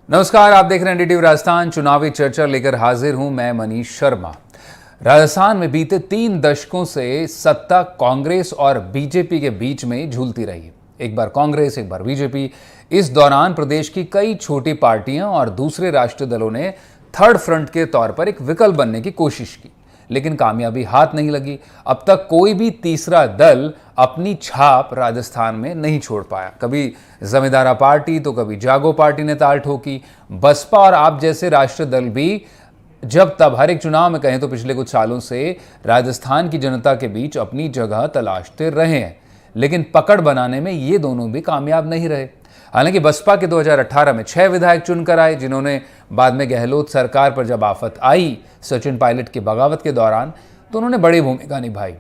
नमस्कार, आप देख रहे हैं डीटीवी राजस्थान। चुनावी चर्चा लेकर हाजिर हूं मैं मनीष शर्मा। राजस्थान में बीते 3 दशकों से सत्ता कांग्रेस और बीजेपी के बीच में झूलती रही। एक बार कांग्रेस, एक बार बीजेपी। इस दौरान प्रदेश की कई छोटी पार्टियां और दूसरे राष्ट्रीय दलों ने थर्ड फ्रंट के तौर पर एक विकल्प बनने की कोशिश की, लेकिन कामयाबी हाथ नहीं लगी। अब तक कोई भी तीसरा दल अपनी छाप राजस्थान में नहीं छोड़ पाया। कभी जमींदारा पार्टी तो कभी जागो पार्टी ने ताल ठोकी। बसपा और आप जैसे राष्ट्रीय दल भी जब तब हर एक चुनाव में कहें तो पिछले कुछ सालों से राजस्थान की जनता के बीच अपनी जगह तलाशते रहे हैं, लेकिन पकड़ बनाने में ये दोनों भी कामयाब नहीं रहे। हालांकि बसपा के 2018 में 6 विधायक चुनकर आए, जिन्होंने बाद में गहलोत सरकार पर जब आफत आई सचिन पायलट की बगावत के दौरान, तो उन्होंने बड़ी भूमिका निभाई,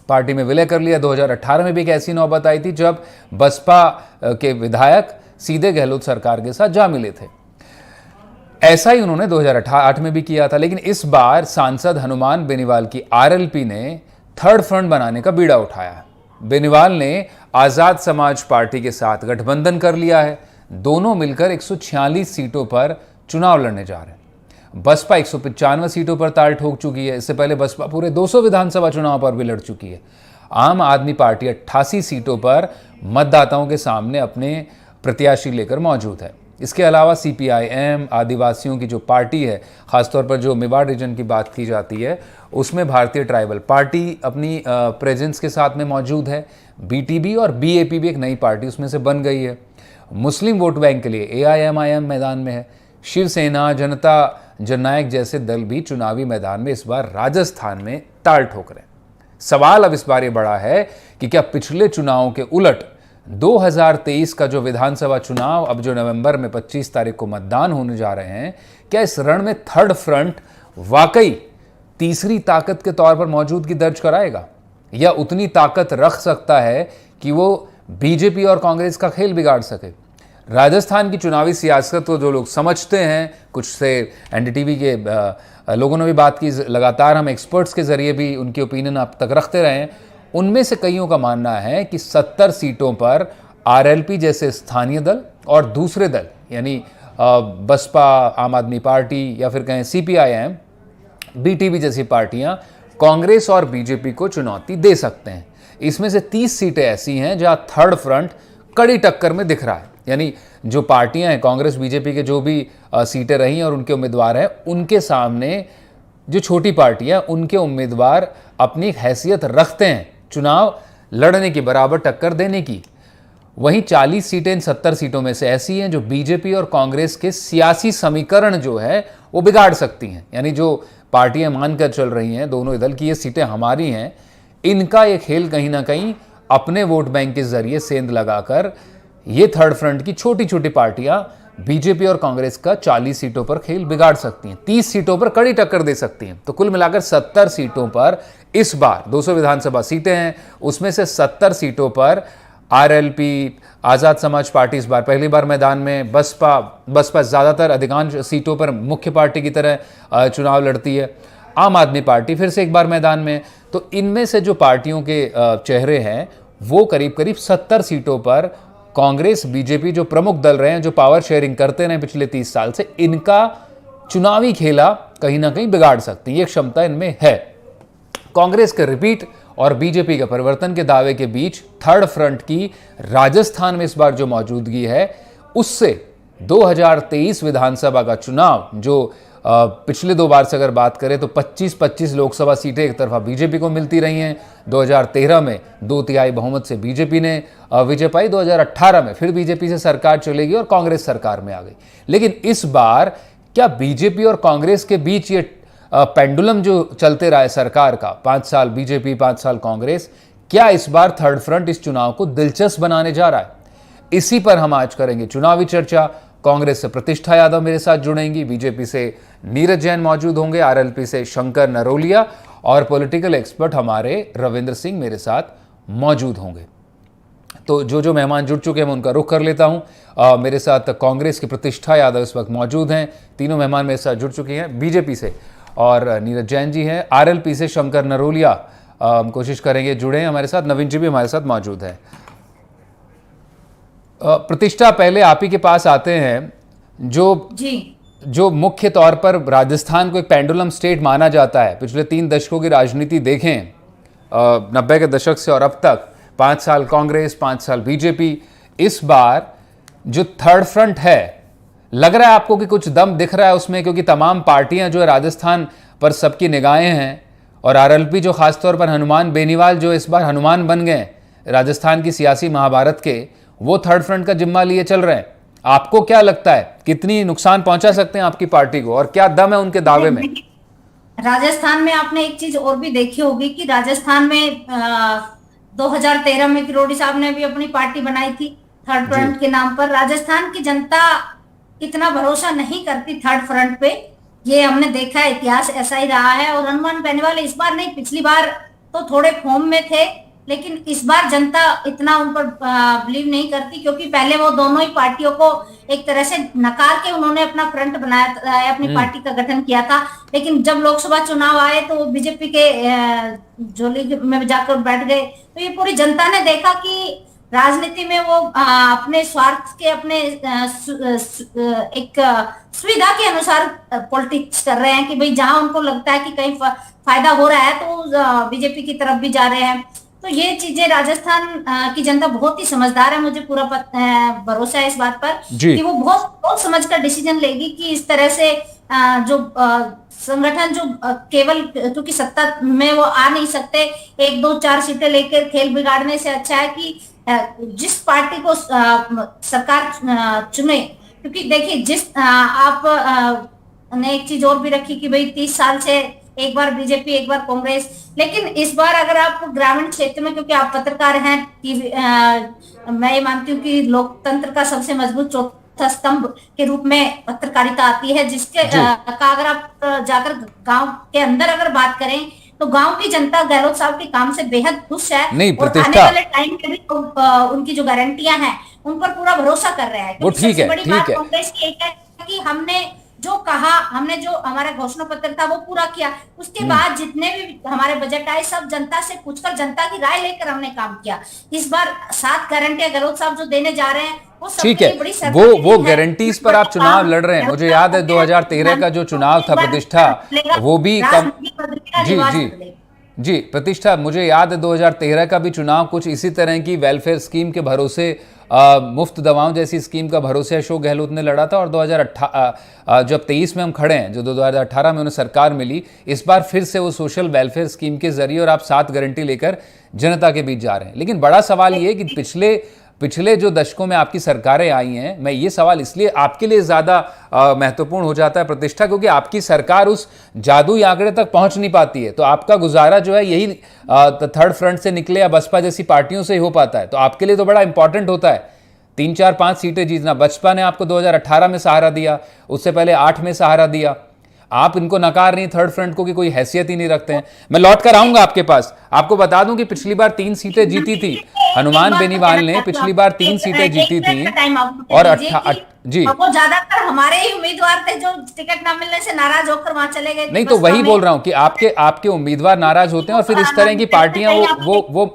पार्टी में विलय कर लिया। 2018 में भी एक ऐसी नौबत आई थी जब बसपा के विधायक सीधे गहलोत सरकार के साथ जा मिले थे। ऐसा ही उन्होंने 2008 में भी किया था। लेकिन इस बार सांसद हनुमान बेनीवाल की आरएलपी ने थर्ड फ्रंट बनाने का बीड़ा उठाया। बेनीवाल ने आजाद समाज पार्टी के साथ गठबंधन कर लिया है। दोनों मिलकर 146 सीटों पर चुनाव लड़ने जा रहे हैं। बसपा 195 सीटों पर ताल ठोक चुकी है। इससे पहले बसपा पूरे 200 विधानसभा चुनाव पर भी लड़ चुकी है। आम आदमी पार्टी 88 सीटों पर मतदाताओं के सामने अपने प्रत्याशी लेकर मौजूद है। इसके अलावा सीपीआईएम, आदिवासियों की जो पार्टी है, खासतौर पर जो मेवाड़ रीजन की बात की जाती है, उसमें भारतीय ट्राइबल पार्टी अपनी प्रेजेंस के साथ में मौजूद है। बीटीबी और बीएपी भी एक नई पार्टी उसमें से बन गई है। मुस्लिम वोट बैंक के लिए एआईएमआईएम मैदान में है। शिवसेना, जनता जननायक जैसे दल भी चुनावी मैदान में इस बार राजस्थान में ताल ठोक रहे हैं। सवाल अब इस बार ये बड़ा है कि क्या पिछले चुनावों के उलट 2023 का जो विधानसभा चुनाव अब जो नवंबर में 25 तारीख को मतदान होने जा रहे हैं, क्या इस रण में थर्ड फ्रंट वाकई तीसरी ताकत के तौर पर मौजूदगी दर्ज कराएगा, या उतनी ताकत रख सकता है कि वो बीजेपी और कांग्रेस का खेल बिगाड़ सके? राजस्थान की चुनावी सियासत तो जो लोग समझते हैं, कुछ से एनडीटीवी के लोगों ने भी बात की, लगातार हम एक्सपर्ट्स के जरिए भी उनकी ओपिनियन अब तक रखते रहे हैं, उनमें से कईयों का मानना है कि 70 सीटों पर आरएलपी जैसे स्थानीय दल और दूसरे दल यानी बसपा, आम आदमी पार्टी या फिर कहें सीपीआईएम, बीटीबी जैसी पार्टियां कांग्रेस और बीजेपी को चुनौती दे सकते हैं। इसमें से 30 सीटें ऐसी हैं जहां थर्ड फ्रंट कड़ी टक्कर में दिख रहा है। यानी जो पार्टियां हैं, कांग्रेस बीजेपी के जो भी सीटें रही हैं और उनके उम्मीदवार हैं, उनके सामने जो छोटी पार्टियां, उनके उम्मीदवार अपनी हैसियत रखते हैं चुनाव लड़ने की, बराबर टक्कर देने की। वहीं 40 सीटें इन 70 सीटों में से ऐसी हैं जो बीजेपी और कांग्रेस के सियासी समीकरण जो है वो बिगाड़ सकती हैं। यानी जो पार्टियां मानकर चल रही हैं दोनों दल की ये सीटें हमारी हैं, इनका ये खेल कहीं ना कहीं अपने वोट बैंक के जरिए सेंध लगाकर ये थर्ड फ्रंट की छोटी छोटी पार्टियां बीजेपी और कांग्रेस का 40 सीटों पर खेल बिगाड़ सकती हैं, 30 सीटों पर कड़ी टक्कर दे सकती हैं। तो कुल मिलाकर 70 सीटों पर इस बार 200 विधानसभा सीटें हैं, उसमें से 70 सीटों पर आरएलपी, आजाद समाज पार्टी इस बार पहली बार मैदान में। बसपा ज्यादातर अधिकांश सीटों पर मुख्य पार्टी की तरह चुनाव लड़ती है। आम आदमी पार्टी फिर से एक बार मैदान में। तो इनमें से जो पार्टियों के चेहरे हैं वो करीब करीब 70 सीटों पर कांग्रेस, बीजेपी जो प्रमुख दल रहे हैं, जो पावर शेयरिंग करते रहे पिछले 30 साल से, इनका चुनावी खेला कहीं ना कहीं बिगाड़ सकती है। ये क्षमता इनमें है। कांग्रेस के रिपीट और बीजेपी के परिवर्तन के दावे के बीच थर्ड फ्रंट की राजस्थान में इस बार जो मौजूदगी है, उससे 2023 विधानसभा का चुनाव जो पिछले 2 बार से अगर बात करें तो 25-25 लोकसभा सीटें एक तरफा बीजेपी को मिलती रही हैं। 2013 में 2/3 बहुमत से बीजेपी ने विजय पाई। 2018 में फिर बीजेपी से सरकार चलेगी और कांग्रेस सरकार में आ गई। लेकिन इस बार क्या बीजेपी और कांग्रेस के बीच ये पेंडुलम जो चलते रहा है सरकार का, 5 साल बीजेपी 5 साल कांग्रेस, क्या इस बार थर्ड फ्रंट इस चुनाव को दिलचस्प बनाने जा रहा है? इसी पर हम आज करेंगे चुनावी चर्चा। कांग्रेस से प्रतिष्ठा यादव मेरे साथ जुड़ेंगी, बीजेपी से नीरज जैन मौजूद होंगे, आरएलपी से शंकर नरोलिया और पॉलिटिकल एक्सपर्ट हमारे रविंद्र सिंह मेरे साथ मौजूद होंगे। तो जो मेहमान जुड़ चुके हैं मैं उनका रुख कर लेता हूं। मेरे साथ कांग्रेस की प्रतिष्ठा यादव इस वक्त मौजूद हैं। तीनों मेहमान मेरे साथ जुड़ चुके हैं। बीजेपी से और नीरज जैन जी हैं, आरएलपी से शंकर नरोलिया कोशिश करेंगे जुड़े हमारे साथ, नवीन जी भी हमारे साथ मौजूद हैं। प्रतिष्ठा, पहले आप ही के पास आते हैं। जो जी जो मुख्य तौर पर राजस्थान को एक पेंडुलम स्टेट माना जाता है, पिछले 3 दशकों की राजनीति देखें, 90 के दशक से और अब तक 5 साल कांग्रेस, 5 साल बीजेपी, इस बार जो थर्ड फ्रंट है, लग रहा है आपको कि कुछ दम दिख रहा है उसमें? क्योंकि तमाम पार्टियां जो है राजस्थान पर सबकी निगाहें हैं, और आरएलपी जो खासतौर पर हनुमान बेनीवाल जो इस बार हनुमान बन गए राजस्थान की सियासी महाभारत के, वो थर्ड फ्रंट का जिम्मा लिए चल रहे हैं। आपको क्या लगता है कितनी नुकसान पहुंचा सकते हैं आपकी पार्टी को, और क्या दम है उनके दावे में? राजस्थान में आपने एक चीज और भी देखी होगी कि राजस्थान में 2013 में किरोड़ी साहब ने भी अपनी पार्टी बनाई थी थर्ड फ्रंट के नाम पर। राजस्थान की जनता इतना भरोसा नहीं करती थर्ड फ्रंट पे, ये हमने देखा है, इतिहास ऐसा ही रहा है। और हनुमान बेनीवाल इस बार नहीं, पिछली बार तो थोड़े फॉर्म में थे, लेकिन इस बार जनता इतना उन पर बिलीव नहीं करती, क्योंकि पहले वो दोनों ही पार्टियों को एक तरह से नकार के उन्होंने अपना फ्रंट बनाया, अपनी पार्टी का गठन किया था। लेकिन जब लोकसभा चुनाव आए तो वो बीजेपी के झोली में जाकर बैठ गए। तो ये पूरी जनता ने देखा कि राजनीति में वो अपने स्वार्थ के, अपने एक सुविधा के अनुसार पॉलिटिक्स कर रहे हैं, कि भाई जहां उनको लगता है कि कहीं फायदा हो रहा है तो बीजेपी की तरफ भी जा रहे हैं। तो ये चीजें राजस्थान की जनता बहुत ही समझदार है, मुझे पूरा भरोसा है इस बात पर कि वो बहुत बहुत समझकर डिसीजन लेगी कि इस तरह से जो संगठन जो केवल क्योंकि सत्ता में वो आ नहीं सकते, 1, 2, 4 सीटें लेकर खेल बिगाड़ने से अच्छा है कि जिस पार्टी को सरकार चुने। क्योंकि देखिए, जिस आप ने एक चीज और भी रखी कि भाई 30 साल से एक बार बीजेपी एक बार कांग्रेस, लेकिन इस बार अगर आप ग्रामीण क्षेत्र में, क्योंकि आप पत्रकार हैं, मैं ये मानती हूँ कि लोकतंत्र का सबसे मजबूत चौथा स्तंभ के रूप में पत्रकारिता आती है, जिसके का अगर आप जाकर गांव के अंदर अगर बात करें तो गांव की जनता गहलोत साहब के काम से बेहद खुश है। नहीं, और आने वाले टाइम में भी उनकी जो गारंटियां हैं उन पर पूरा भरोसा कर रहे हैं। वो ठीक है, बड़ी बात कांग्रेस की एक है कि हमने जो कहा, हमने जो हमारा घोषणा पत्र था वो पूरा किया। उसके बाद जितने भी हमारे बजट आए सब जनता से पूछकर, जनता की राय लेकर हमने काम किया। इस बार 7 गारंटियां गहलोत साहब जो देने जा रहे हैं वो ठीक है, वो गारंटीज पर आप चुनाव लड़ रहे हैं। मुझे याद है 2013 का जो चुनाव था प्रतिष्ठा, वो भी कम। जी जी जी प्रतिष्ठा, मुझे याद है 2013 का भी चुनाव कुछ इसी तरह की वेलफेयर स्कीम के भरोसे, मुफ्त दवाओं जैसी स्कीम का भरोसे अशोक गहलोत ने लड़ा था। और 2018 जब 23 में हम खड़े हैं, जो 2018 में उन्हें सरकार मिली, इस बार फिर से वो सोशल वेलफेयर स्कीम के जरिए और आप 7 गारंटी लेकर जनता के बीच जा रहे हैं। लेकिन बड़ा सवाल ये कि पिछले जो दशकों में आपकी सरकारें आई हैं, मैं ये सवाल इसलिए आपके लिए ज़्यादा महत्वपूर्ण हो जाता है प्रतिष्ठा, क्योंकि आपकी सरकार उस जादुई आंकड़े तक पहुंच नहीं पाती है। तो आपका गुजारा जो है यही थर्ड फ्रंट से निकले या बसपा जैसी पार्टियों से ही हो पाता है। तो आपके लिए तो बड़ा इंपॉर्टेंट होता है 3, 4, 5 सीटें जीतना। बसपा ने आपको 2018 में सहारा दिया, उससे पहले 8 में सहारा दिया। आप इनको नकार नहीं, थर्ड फ्रंट को, कि कोई हैसियत ही नहीं रखते हैं। मैं लौट कर आऊंगा आपके पास। आपको बता दूं कि पिछली बार 3 सीटें जीती थी हनुमान बेनीवाल ने, पिछली बार 3 सीटें जीती थी। और जी, वो ज्यादातर हमारे ही उम्मीदवार थे जो टिकट ना मिलने से नाराज होकर वहां चले गए। नहीं, तो वही बोल रहा हूं कि आपके उम्मीदवार नाराज होते हैं और फिर इस तरह की पार्टियां वो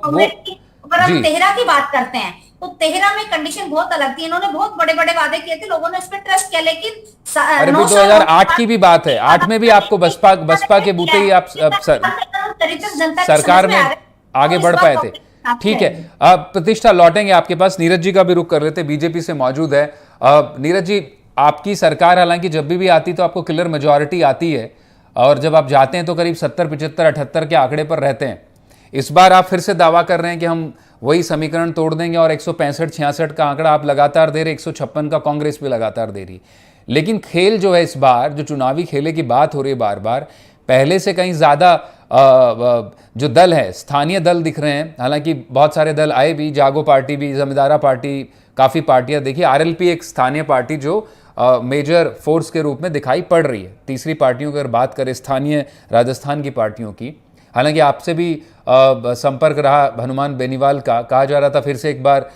जी, तेहरा की बात करते हैं तो तेहरा में कंडीशन बहुत अलग थी। इन्होंने बहुत बड़े बड़े वादे किए थे, लोगों ने उस पर ट्रस्ट किया। लेकिन अरे 2008 की भी बात है, 8 में भी आपको बसपा के बूते ही आप सरकार में आगे बढ़ पाए थे। ठीक है, प्रतिष्ठा लौटेंगे आपके पास। नीरज जी का भी रुख कर लेते, बीजेपी से मौजूद है। नीरज जी, आपकी सरकार हालांकि जब भी आती तो आपको क्लियर मेजॉरिटी आती है, और जब आप जाते हैं तो करीब 70, 75, 78 के आंकड़े पर रहते हैं। इस बार आप फिर से दावा कर रहे हैं कि हम वही समीकरण तोड़ देंगे, और 165, 66 का आंकड़ा आप लगातार दे रहे, 156 का कांग्रेस भी लगातार दे रही। लेकिन खेल जो है इस बार, जो चुनावी खेले की बात हो रही है बार बार, पहले से कहीं ज़्यादा जो दल है, स्थानीय दल दिख रहे हैं। हालांकि बहुत सारे दल आए भी, जागो पार्टी भी, जमींदारा पार्टी, काफ़ी पार्टियां देखिए। आरएलपी एक स्थानीय पार्टी जो मेजर फोर्स के रूप में दिखाई पड़ रही है। तीसरी पार्टियों की अगर बात करें स्थानीय राजस्थान की पार्टियों की, हालांकि आपसे भी संपर्क रहा हनुमान बेनीवाल का, कहा जा रहा था फिर से एक बार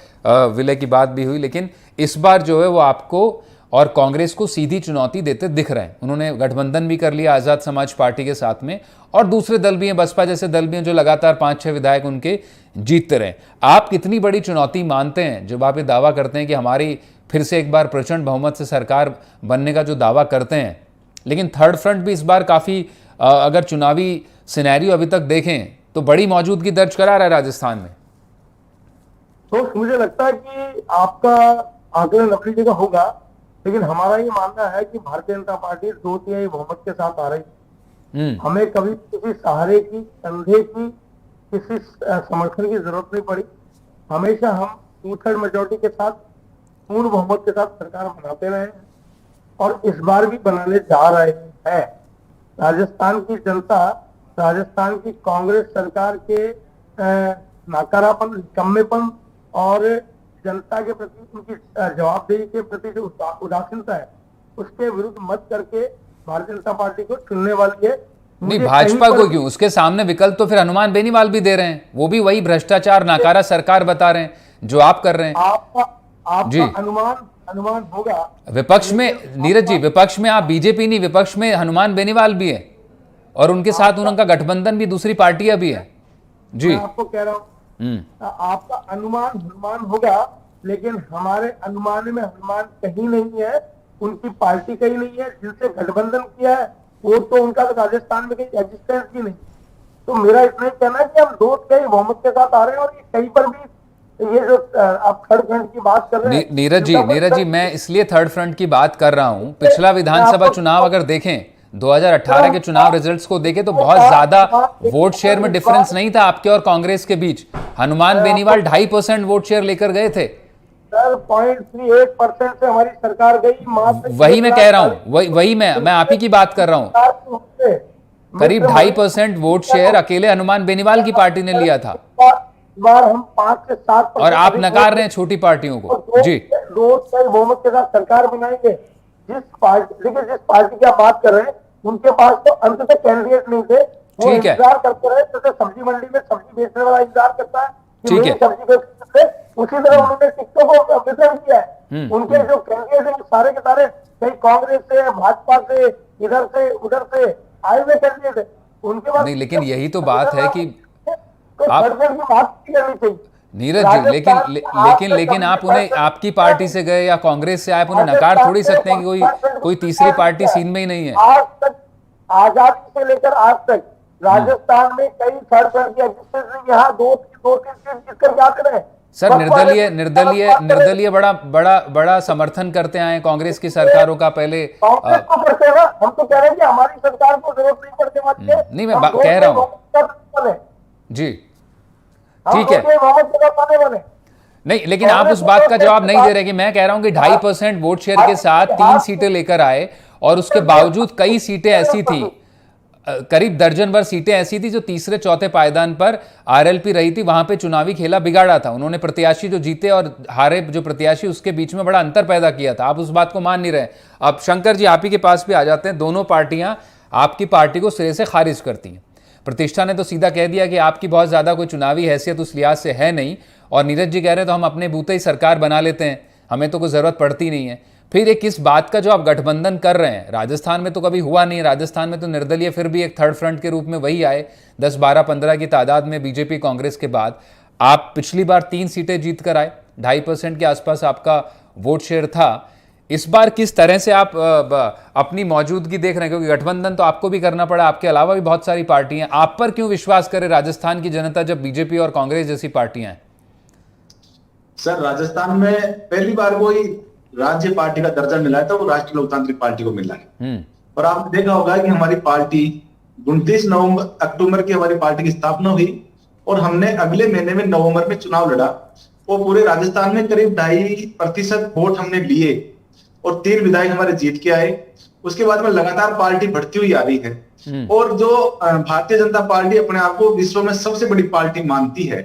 विलय की बात भी हुई। लेकिन इस बार जो है वो आपको और कांग्रेस को सीधी चुनौती देते दिख रहे हैं। उन्होंने गठबंधन भी कर लिया आज़ाद समाज पार्टी के साथ में, और दूसरे दल भी हैं, बसपा जैसे दल भी हैं, जो लगातार 5-6 विधायक उनके जीतते रहे। आप कितनी बड़ी चुनौती मानते हैं जब आप ये दावा करते हैं कि हमारी फिर से एक बार प्रचंड बहुमत से सरकार बनने का जो दावा करते हैं, लेकिन थर्ड फ्रंट भी इस बार काफ़ी अगर चुनावी सिनेरियो अभी तक देखें तो बड़ी मौजूदगी दर्ज करा रहा है राजस्थान में। तो मुझे लगता है कि आपका आकलन अपनी जगह होगा, लेकिन हमारा ये मानना है कि भारतीय जनता पार्टी 2/3 बहुमत के साथ आ रही। हमें कभी किसी सहारे की, कंधे की, किसी समर्थन की जरूरत नहीं पड़ी। हमेशा हम 2/3 मेजोरिटी के साथ, पूर्ण बहुमत के साथ सरकार बनाते रहे हैं और इस बार भी बनाने जा रहे हैं। राजस्थान की जनता, राजस्थान की कांग्रेस सरकार के नाकारापन, निकम्मेपन और जनता के प्रति उनकी जवाबदेही के प्रति जो उदासीनता है, उसके विरुद्ध मत करके भारतीय जनता पार्टी को चुनने वाली है। नहीं, भाजपा को क्यों? उसके सामने विकल्प तो फिर हनुमान बेनीवाल भी दे रहे हैं, वो भी वही भ्रष्टाचार नाकारा सरकार बता रहे हैं जो आप कर रहे हैं। आपका अनुमान होगा विपक्ष में, नीरज जी, विपक्ष में आप बीजेपी नहीं, विपक्ष में हनुमान बेनीवाल भी है और उनके साथ उनका गठबंधन भी, दूसरी पार्टियां भी है जी। मैं आपको कह रहा हूँ, आपका अनुमान होगा, लेकिन हमारे अनुमान में हनुमान कहीं नहीं है, उनकी पार्टी कहीं नहीं है। जिनसे गठबंधन किया है वो तो उनका तो राजस्थान में कहीं एग्जिस्टेंस ही नहीं। तो मेरा इतना ही कहना है कि हम 2/3 बहुमत के साथ आ रहे हैं और ये कहीं पर भी, ये जो आप थर्ड फ्रंट की बात कर रहे हैं नीरज जी, मैं इसलिए थर्ड फ्रंट की बात कर रहा हूं, पिछला विधानसभा चुनाव अगर देखें, 2018 के चुनाव रिजल्ट्स को देखें तो बहुत ज्यादा वोट शेयर में डिफरेंस नहीं था आपके और कांग्रेस के बीच। हनुमान बेनीवाल 2.5% वोट शेयर लेकर गए थे। 0.38% से हमारी सरकार गई। वही मैं कह रहा हूं, वही मैं आप ही की बात कर रहा हूं। करीब 2.5% वोट शेयर अकेले हनुमान बेनीवाल की पार्टी ने लिया था। बार हम 5 से 7% और आप नकार रहे हैं छोटी पार्टियों को जी। 2/3 बहुमत के साथ सरकार बनाएंगे। जिस पार्टी की आप बात कर रहे हैं, उनके पास तो अंत तक कैंडिडेट नहीं थे। वो इंतजार करते रहे, जैसे सब्जी मंडी में सब्जी बेचने वाला इंतजार करता है कि मेरी सब्जी बेच सकते, उसी तरह उन्होंने टिकटों को वितरण किया है। उनके जो कैंडिडेट है वो सारे के सारे कहीं कांग्रेस से, भाजपा से, इधर से उधर से आए हुए कैंडिडेट है। उनके पास नहीं, लेकिन यही तो बात है कि आप बात करनी चाहिए नीरज जी, लेकिन आप उन्हें, आपकी पार्टी से गए या कांग्रेस से आए, उन्हें नकार थोड़ी सकते हैं कि कोई तीसरी पार्टी सीन में ही नहीं है। आज तक, आजादी से लेकर आज तक राजस्थान में कई थर्ड फ्रंट की एग्जिस्टेंस नहीं। यहाँ दो तीन जीतकर जाते रहे। सर, निर्दलीय बड़ा समर्थन करते आए कांग्रेस की सरकारों का। पहले कांग्रेस को करते हैं, हम तो कह रहे हैं कि हमारी सरकार को जरूरत नहीं पड़ती। नहीं, मैं कह रहा हूँ जी, ठीक है। नहीं, लेकिन आप उस बात का जवाब नहीं दे रहे कि मैं कह रहा हूं कि 2.5% वोट शेयर के साथ 3 सीटें लेकर आए और उसके बावजूद कई सीटें ऐसी थी, करीब दर्जन भर सीटें ऐसी थी जो तीसरे चौथे पायदान पर आरएलपी रही थी, वहां पे चुनावी खेला बिगाड़ा था। उन्होंने प्रत्याशी जो जीते और हारे जो प्रत्याशी, उसके बीच में बड़ा अंतर पैदा किया था। आप उस बात को मान नहीं रहे। अब शंकर जी, आप ही के पास भी आ जाते हैं। दोनों पार्टियां आपकी पार्टी को सिरे से खारिज करती हैं। प्रतिष्ठा ने तो सीधा कह दिया कि आपकी बहुत ज्यादा कोई चुनावी हैसियत उस लिहाज से है नहीं, और नीरज जी कह रहे हैं तो हम अपने बूते ही सरकार बना लेते हैं, हमें तो कोई जरूरत पड़ती नहीं है। फिर एक किस बात का जो आप गठबंधन कर रहे हैं, राजस्थान में तो कभी हुआ नहीं। राजस्थान में तो निर्दलीय फिर भी एक थर्ड फ्रंट के रूप में वही आए, 10, 12, 15 की तादाद में बीजेपी कांग्रेस के बाद। आप पिछली बार 3 सीटें जीत कर आए, 2.5% के आसपास आपका वोट शेयर था। इस बार किस तरह से आप अपनी मौजूदगी देख रहे हैं? क्योंकि गठबंधन तो आपको भी करना पड़ा, आपके अलावा भी बहुत सारी पार्टियां। आप पर क्यों विश्वास करे राजस्थान की जनता जब बीजेपी और कांग्रेस जैसी पार्टियां हैं? सर, राजस्थान में पहली बार कोई राज्य पार्टी का दर्जा मिला है तो वो राष्ट्रीय लोकतांत्रिक पार्टी को मिला है। और आपने देखा होगा कि हमारी पार्टी 29 अक्टूबर की हमारी पार्टी की स्थापना हुई और हमने अगले महीने में नवंबर में चुनाव लड़ा और पूरे राजस्थान में करीब 2.5% वोट हमने लिए और 3 विधायक हमारे जीत के आए। उसके बाद में लगातार पार्टी बढ़ती हुई आ रही है। और जो भारतीय जनता पार्टी अपने आप को विश्व में सबसे बड़ी पार्टी मानती है,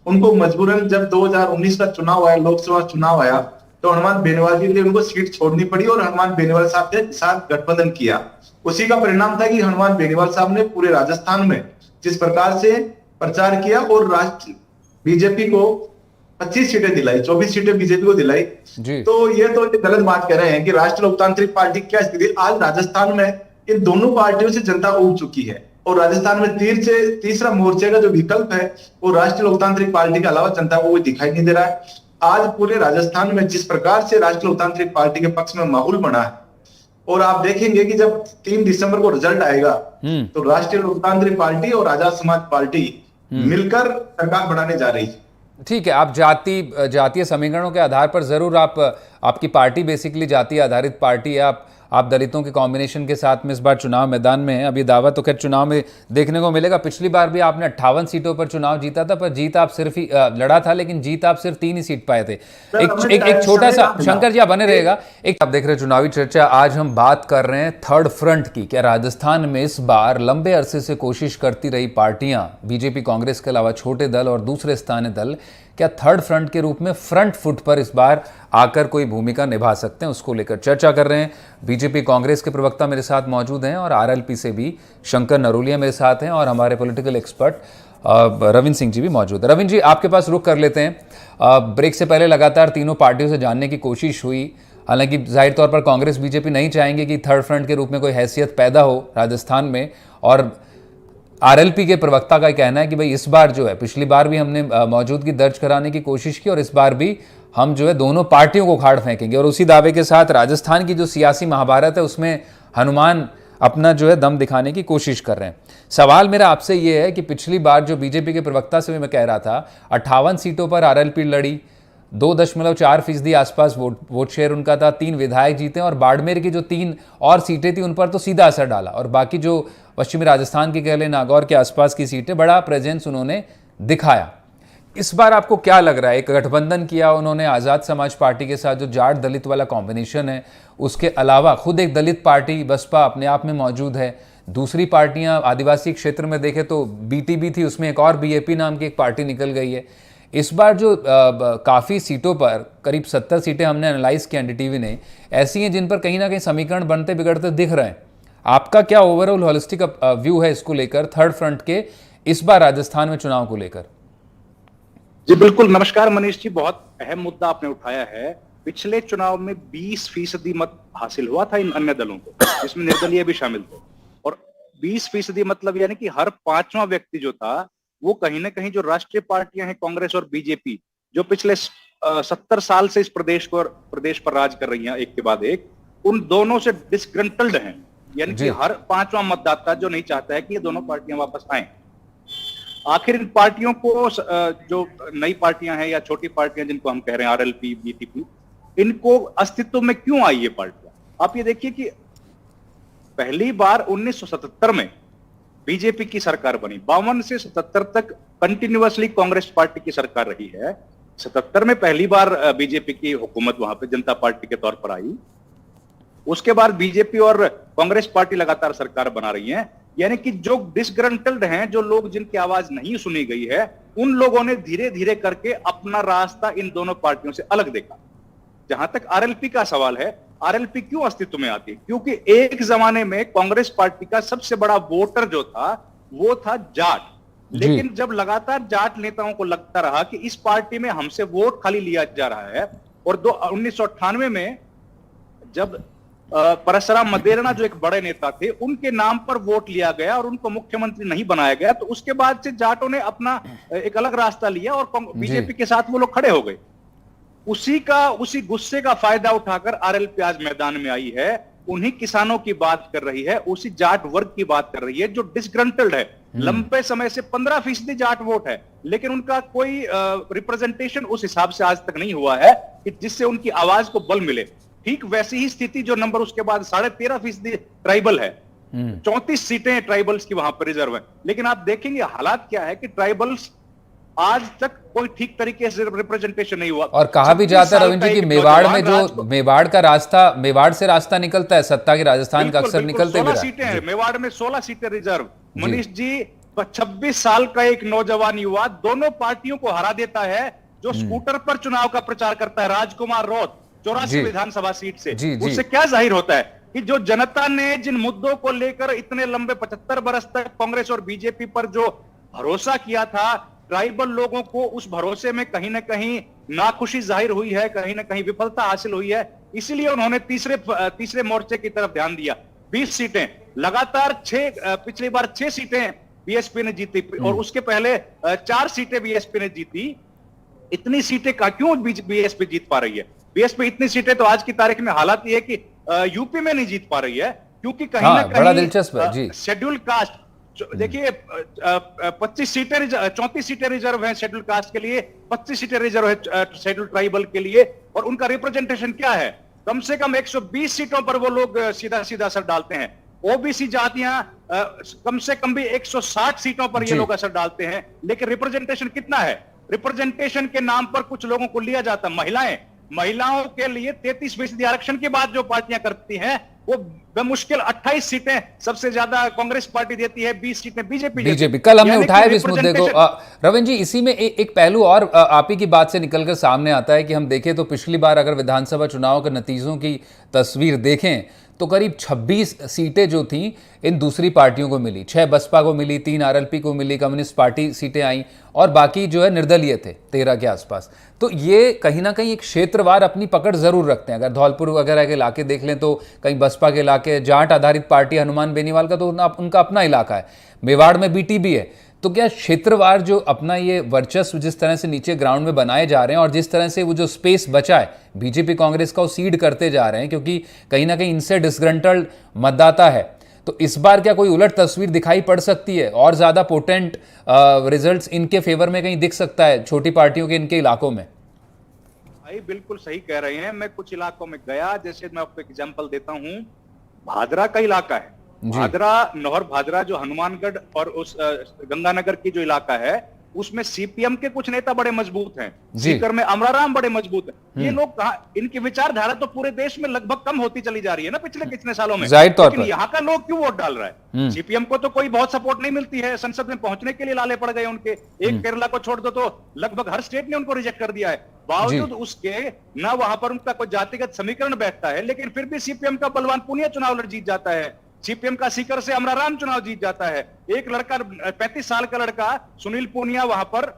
उनको मजबूरन जब 2019 का चुनाव आया, लोकसभा चुनाव आया, तो हनुमान बेनीवाल जी के लिए उनको सीट छोड़नी पड़ी और हनुमान बेनीवाल साहब के साथ गठबंधन किया। उसी का परिणाम था कि हनुमान बेनीवाल साहब ने पूरे राजस्थान में जिस प्रकार से प्रचार किया और बीजेपी को 25 सीटें दिलाई, 24 सीटें बीजेपी को दिलाई। तो ये गलत बात कह रहे हैं कि राष्ट्रीय लोकतांत्रिक पार्टी क्या स्थिति। आज राजस्थान में इन दोनों पार्टियों से जनता उब चुकी है और राजस्थान में तीसरा मोर्चे का जो विकल्प है वो राष्ट्रीय लोकतांत्रिक पार्टी के अलावा जनता को कोई दिखाई नहीं दे रहा है। आज पूरे राजस्थान में जिस प्रकार से राष्ट्रीय लोकतांत्रिक पार्टी के पक्ष में माहौल बना है, और आप देखेंगे कि जब 3 दिसंबर को रिजल्ट आएगा तो राष्ट्रीय लोकतांत्रिक पार्टी और आजाद समाज पार्टी मिलकर सरकार बनाने जा रही है। ठीक है, आप जातीय समीकरणों के आधार पर जरूर आपकी पार्टी बेसिकली जातीय आधारित पार्टी है। आप दलितों के कॉम्बिनेशन के साथ में इस बार चुनाव मैदान में है। अभी दावा तो खैर चुनाव में देखने को मिलेगा। पिछली बार भी आपने 58 सीटों पर चुनाव जीता था, पर जीत आप सिर्फ ही लड़ा था, लेकिन जीत आप सिर्फ 3 ही सीट पाए थे। एक छोटा सा, शंकर जी आप बने रहेगा, एक आप देख रहे हैं चुनावी चर्चा। आज हम बात कर रहे हैं थर्ड फ्रंट की। क्या राजस्थान में इस बार लंबे अरसे से कोशिश करती रही पार्टियां, बीजेपी कांग्रेस के अलावा छोटे दल और दूसरे स्थानीय दल, क्या थर्ड फ्रंट के रूप में फ्रंट फुट पर इस बार आकर कोई भूमिका निभा सकते हैं? उसको लेकर चर्चा कर रहे हैं। बीजेपी कांग्रेस के प्रवक्ता मेरे साथ मौजूद हैं और आरएलपी से भी शंकर नरोलिया मेरे साथ हैं और हमारे पॉलिटिकल एक्सपर्ट रविंद्र सिंह जी भी मौजूद है। रविंद्र जी, आपके पास रुख कर लेते हैं। ब्रेक से पहले लगातार तीनों पार्टियों से जानने की कोशिश हुई। हालांकि जाहिर तौर पर कांग्रेस बीजेपी नहीं चाहेंगे कि थर्ड फ्रंट के रूप में कोई हैसियत पैदा हो राजस्थान में, और आरएलपी के प्रवक्ता का कहना है कि भाई इस बार जो है, पिछली बार भी हमने मौजूदगी दर्ज कराने की कोशिश की और इस बार भी हम जो है दोनों पार्टियों को उखाड़ फेंकेंगे। और उसी दावे के साथ राजस्थान की जो सियासी महाभारत है उसमें हनुमान अपना जो है दम दिखाने की कोशिश कर रहे हैं। सवाल मेरा आपसे ये है कि पिछली बार जो बीजेपी के प्रवक्ता से भी मैं कह रहा था, 58 सीटों पर आरएलपी लड़ी, 2.4% आसपास वोट शेयर उनका था, 3 विधायक जीते और बाड़मेर की जो 3 और सीटें थी उन पर तो सीधा असर डाला, और बाकी जो पश्चिमी राजस्थान की कह लें, नागौर के आसपास की सीटें बड़ा प्रेजेंस उन्होंने दिखाया। इस बार आपको क्या लग रहा है? एक गठबंधन किया उन्होंने आज़ाद समाज पार्टी के साथ, जो जाट दलित वाला कॉम्बिनेशन है, उसके अलावा खुद एक दलित पार्टी बसपा अपने आप में मौजूद है। दूसरी पार्टियां आदिवासी क्षेत्र में देखें तो बीटीबी थी, उसमें एक और बीएपी नाम की एक पार्टी निकल गई है। इस बार जो काफ़ी सीटों पर, करीब 70 सीटें हमने एनालाइज किया एनडीटीवी ने, ऐसी हैं जिन पर कहीं ना कहीं समीकरण बनते बिगड़ते दिख रहे हैं। आपका क्या ओवरऑल होलिस्टिक व्यू है इसको लेकर, थर्ड फ्रंट के इस बार राजस्थान में चुनाव को लेकर? जी बिल्कुल, नमस्कार मनीष जी, बहुत अहम मुद्दा आपने उठाया है। पिछले चुनाव में 20% मत हासिल हुआ था इन अन्य दलों को, जिसमें निर्दलीय भी शामिल थे, और 20% मतलब यानी कि हर 5वां व्यक्ति जो था वो कहीं ना कहीं जो राष्ट्रीय पार्टियां हैं कांग्रेस और बीजेपी, जो पिछले 70 साल से इस प्रदेश पर राज कर रही हैं एक के बाद एक, उन दोनों से डिसग्रंटल्ड हैं। यानी कि हर 5वां मतदाता जो नहीं चाहता है कि ये दोनों पार्टियां वापस आएं। आखिर इन पार्टियों को, जो नई पार्टियां हैं या छोटी पार्टियां जिनको हम कह रहे हैं आरएलपी, बीटीपी, इनको अस्तित्व में क्यों आई ये पार्टियां? आप ये देखिए कि पहली बार 1977 में बीजेपी की सरकार बनी, 52 से 77 तक कंटिन्यूअसली कांग्रेस पार्टी की सरकार रही है। 77 में पहली बार बीजेपी की हुकूमत वहां पे जनता पार्टी के तौर पर आई। उसके बाद बीजेपी और कांग्रेस पार्टी लगातार सरकार बना रही है। यानी कि जो डिसग्रंटल्ड हैं, जो लोग जिनकी आवाज नहीं सुनी गई है, उन लोगों ने धीरे धीरे करके अपना रास्ता इन दोनों पार्टियों से अलग देखा। जहां तक आरएलपी का सवाल है, आरएलपी क्यों अस्तित्व में आती है? क्योंकि एक जमाने में कांग्रेस पार्टी का सबसे बड़ा वोटर जो था वो था जाट। लेकिन जब लगातार जाट नेताओं को लगता रहा कि इस पार्टी में हमसे वोट खाली लिया जा रहा है, और 1998 में जब परसराम मदेरणा जो एक बड़े नेता थे, उनके नाम पर वोट लिया गया और उनको मुख्यमंत्री नहीं बनाया गया, तो उसके बाद से जाटों ने अपना एक अलग रास्ता लिया और बीजेपी के साथ वो लोग खड़े हो गए। उसी गुस्से का फायदा उठाकर आरएलपी आज मैदान में आई है, उन्हीं किसानों की बात कर रही है, उसी जाट वर्ग की बात कर रही है जो डिसग्रंटल्ड है। लंबे समय से 15% जाट वोट है, लेकिन उनका कोई रिप्रेजेंटेशन उस हिसाब से आज तक नहीं हुआ है कि जिससे उनकी आवाज को बल मिले। ठीक वैसी ही स्थिति जो नंबर उसके बाद 13.5% ट्राइबल है, 34 सीटें ट्राइबल्स की वहां पर रिजर्व है। लेकिन आप देखेंगे हालात क्या है कि ट्राइबल्स आज तक कोई ठीक तरीके से रिप्रेजेंटेशन नहीं हुआ। और कहा भी जाता है रविंद्र जी की मेवाड़ में जो मेवाड़ से रास्ता निकलता है सत्ता की, राजस्थान का अक्सर निकलते भी 16 सीटें हैं मेवाड़ में, 16 सीटें रिजर्व। मनीष जी, 26 साल का एक नौजवान युवा दोनों पार्टियों को हरा देता है, जो स्कूटर पर चुनाव का प्रचार करता है, राजकुमार रौत, 84 विधानसभा सीट से। उससे क्या जाहिर होता है कि जो जनता ने जिन मुद्दों को लेकर इतने लंबे 75 बरस तक कांग्रेस और बीजेपी पर जो भरोसा किया था, ट्राइबल लोगों को उस भरोसे में कहीं ना कहीं नाखुशी जाहिर हुई है, कहीं ना कहीं विफलता हासिल हुई है। इसीलिए उन्होंने तीसरे मोर्चे की तरफ ध्यान दिया। 20 सीटें लगातार, पिछली बार 6 सीटें बीएसपी ने जीती और उसके पहले 4 सीटें बीएसपी ने जीती। इतनी सीटें का क्यों बीएसपी जीत पा रही है? बीएसपी इतनी सीटें तो आज की तारीख में हालात ये है कि यूपी में नहीं जीत पा रही है, क्योंकि कहीं ना कहीं बड़ा दिलचस्प है जी। शेड्यूल कास्ट, देखिए 25 सीटें 34 सीटें रिजर्व हैं शेड्यूल कास्ट के लिए, 25 सीटें रिजर्व है शेड्यूल ट्राइबल के लिए, और उनका रिप्रेजेंटेशन क्या है? कम से कम 120 सीटों पर वो लोग सीधा सीधा असर डालते हैं। ओबीसी जातियां कम से कम भी 160 सीटों पर ये लोग असर डालते हैं, लेकिन रिप्रेजेंटेशन कितना है? रिप्रेजेंटेशन के नाम पर कुछ लोगों को लिया जाता है। महिलाओं के लिए 33% आरक्षण की बात जो पार्टियां करती हैं, वो बेमुश्किल 28 सीटें सबसे ज्यादा कांग्रेस पार्टी देती है, 20 सीटें बीजेपी। कल हमने उठाया भी इस मुद्दे को। रविंद्र जी, इसी में एक पहलू और आप ही की बात से निकलकर सामने आता है कि हम देखें तो पिछली बार अगर विधानसभा चुनाव के नतीजों की तस्वीर देखें तो करीब 26 सीटें जो थीं इन दूसरी पार्टियों को मिली, 6 बसपा को मिली, 3 आरएलपी को मिली, कम्युनिस्ट पार्टी सीटें आई और बाकी जो है निर्दलीय थे 13 के आसपास। तो ये कहीं ना कहीं एक क्षेत्रवार अपनी पकड़ जरूर रखते हैं। अगर धौलपुर वगैरह के इलाके देख लें तो कहीं बसपा के इलाके, जाट आधारित पार्टी हनुमान बेनीवाल का तो उनका अपना इलाका है, मेवाड़ में बीटीबी है। तो क्या क्षेत्रवार जो अपना ये वर्चस्व जिस तरह से नीचे ग्राउंड में बनाए जा रहे हैं और जिस तरह से वो जो स्पेस बचा है बीजेपी कांग्रेस का, वो सीड करते जा रहे हैं, क्योंकि कहीं ना कहीं इनसे डिसग्रंटल्ड मतदाता है, तो इस बार क्या कोई उलट तस्वीर दिखाई पड़ सकती है और ज्यादा पोटेंट रिजल्ट्स इनके फेवर में कहीं दिख सकता है छोटी पार्टियों के इनके इलाकों में? भाई बिल्कुल सही कह रहे हैं। मैं कुछ इलाकों में गया, जैसे मैं आपको एग्जांपल देता हूं, भादरा का इलाका है, भादरा, नौहर भादरा जो हनुमानगढ़ और उस गंगानगर की जो इलाका है, उसमें सीपीएम के कुछ नेता बड़े मजबूत हैं, सीकर में अमराराम बड़े मजबूत हैं। ये लोग इनकी विचारधारा तो पूरे देश में लगभग कम होती चली जा रही है ना पिछले कितने सालों में, लेकिन यहाँ का लोग क्यों वोट डाल रहा है? सीपीएम को तो कोई बहुत सपोर्ट नहीं मिलती है, संसद में पहुंचने के लिए लाले पड़ गए उनके। एक केरला को छोड़ दो तो लगभग हर स्टेट ने उनको रिजेक्ट कर दिया है। बावजूद उसके ना वहां पर उनका कोई जातिगत समीकरण बैठता है, लेकिन फिर भी सीपीएम का बलवान पुनिया चुनाव लड़ जीत जाता है। सीपीएम का सीकर से अमराराम चुनाव जीत जाता है। एक लड़का 35 साल का लड़का सुनील पूनिया वहां पर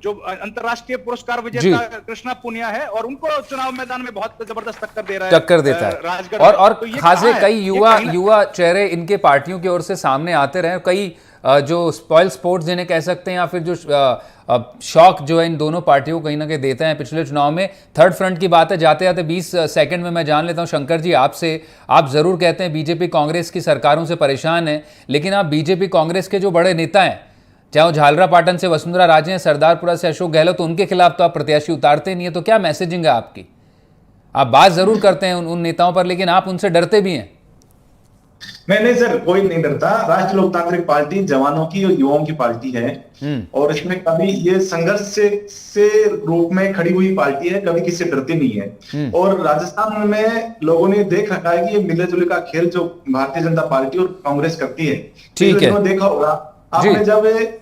जो अंतरराष्ट्रीय पुरस्कार विजेता कृष्णा पूनिया है, और उनको चुनाव मैदान में बहुत जबरदस्त टक्कर दे रहा है, टक्कर देता है। राजगढ़ और तो खासे कई युवा चेहरे इनके पार्टियों की ओर से सामने आते रहे। कई जो स्पॉइल स्पोर्ट्स जिन्हें कह सकते हैं, या फिर जो शौक जो है इन दोनों पार्टियों को कहीं ना कहीं देते हैं पिछले चुनाव में। थर्ड फ्रंट की बात है, जाते जाते 20 सेकंड में मैं जान लेता हूं शंकर जी आपसे। आप जरूर कहते हैं बीजेपी कांग्रेस की सरकारों से परेशान है, लेकिन आप बीजेपी कांग्रेस के जो बड़े नेता हैं, चाहे वो झालरा पाटन से वसुंधरा राजे हैं, सरदारपुरा से अशोक गहलोत, तो उनके खिलाफ तो आप प्रत्याशी उतारते नहीं है। तो क्या मैसेजिंग है आपकी? आप बात जरूर करते हैं उन नेताओं पर, लेकिन आप उनसे डरते भी हैं। नहीं सर, कोई नहीं डरता। राष्ट्रीय लोकतांत्रिक पार्टी जवानों की और युवाओं की पार्टी है, और इसमें कभी ये संघर्ष से रूप में खड़ी हुई पार्टी है, कभी किसी से डरती नहीं है। और राजस्थान में लोगों ने देख रखा है कि ये मिले जुले का खेल जो भारतीय जनता पार्टी और कांग्रेस करती है, ठीक है। देखा होगा आपने,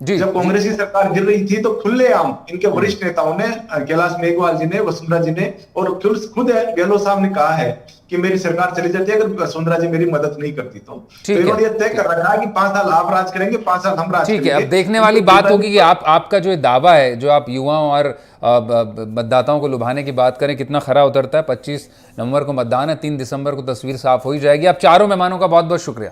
जब कांग्रेस की सरकार गिर रही थी तो खुलेआम इनके वरिष्ठ नेताओं ने, कैलाश मेघवाल जी ने, वसुंधरा जी ने, और खुद गहलोत साहब ने कहा है कि मेरी सरकार चली जाती है अगर वसुंधरा जी मेरी मदद नहीं करती तो इन्होंने ये तय कर रखा है कि 5 साल आप राज करेंगे, 5 साल हम राज करेंगे। ठीक है, अब देखने वाली बात होगी कि आपका जो दावा है, जो आप युवाओं और मतदाताओं को लुभाने की बात करें, कितना खरा उतरता है। 25 नवंबर को मतदान है, 3 दिसंबर को तस्वीर साफ हो ही जाएगी। आप चारों मेहमानों का बहुत बहुत शुक्रिया।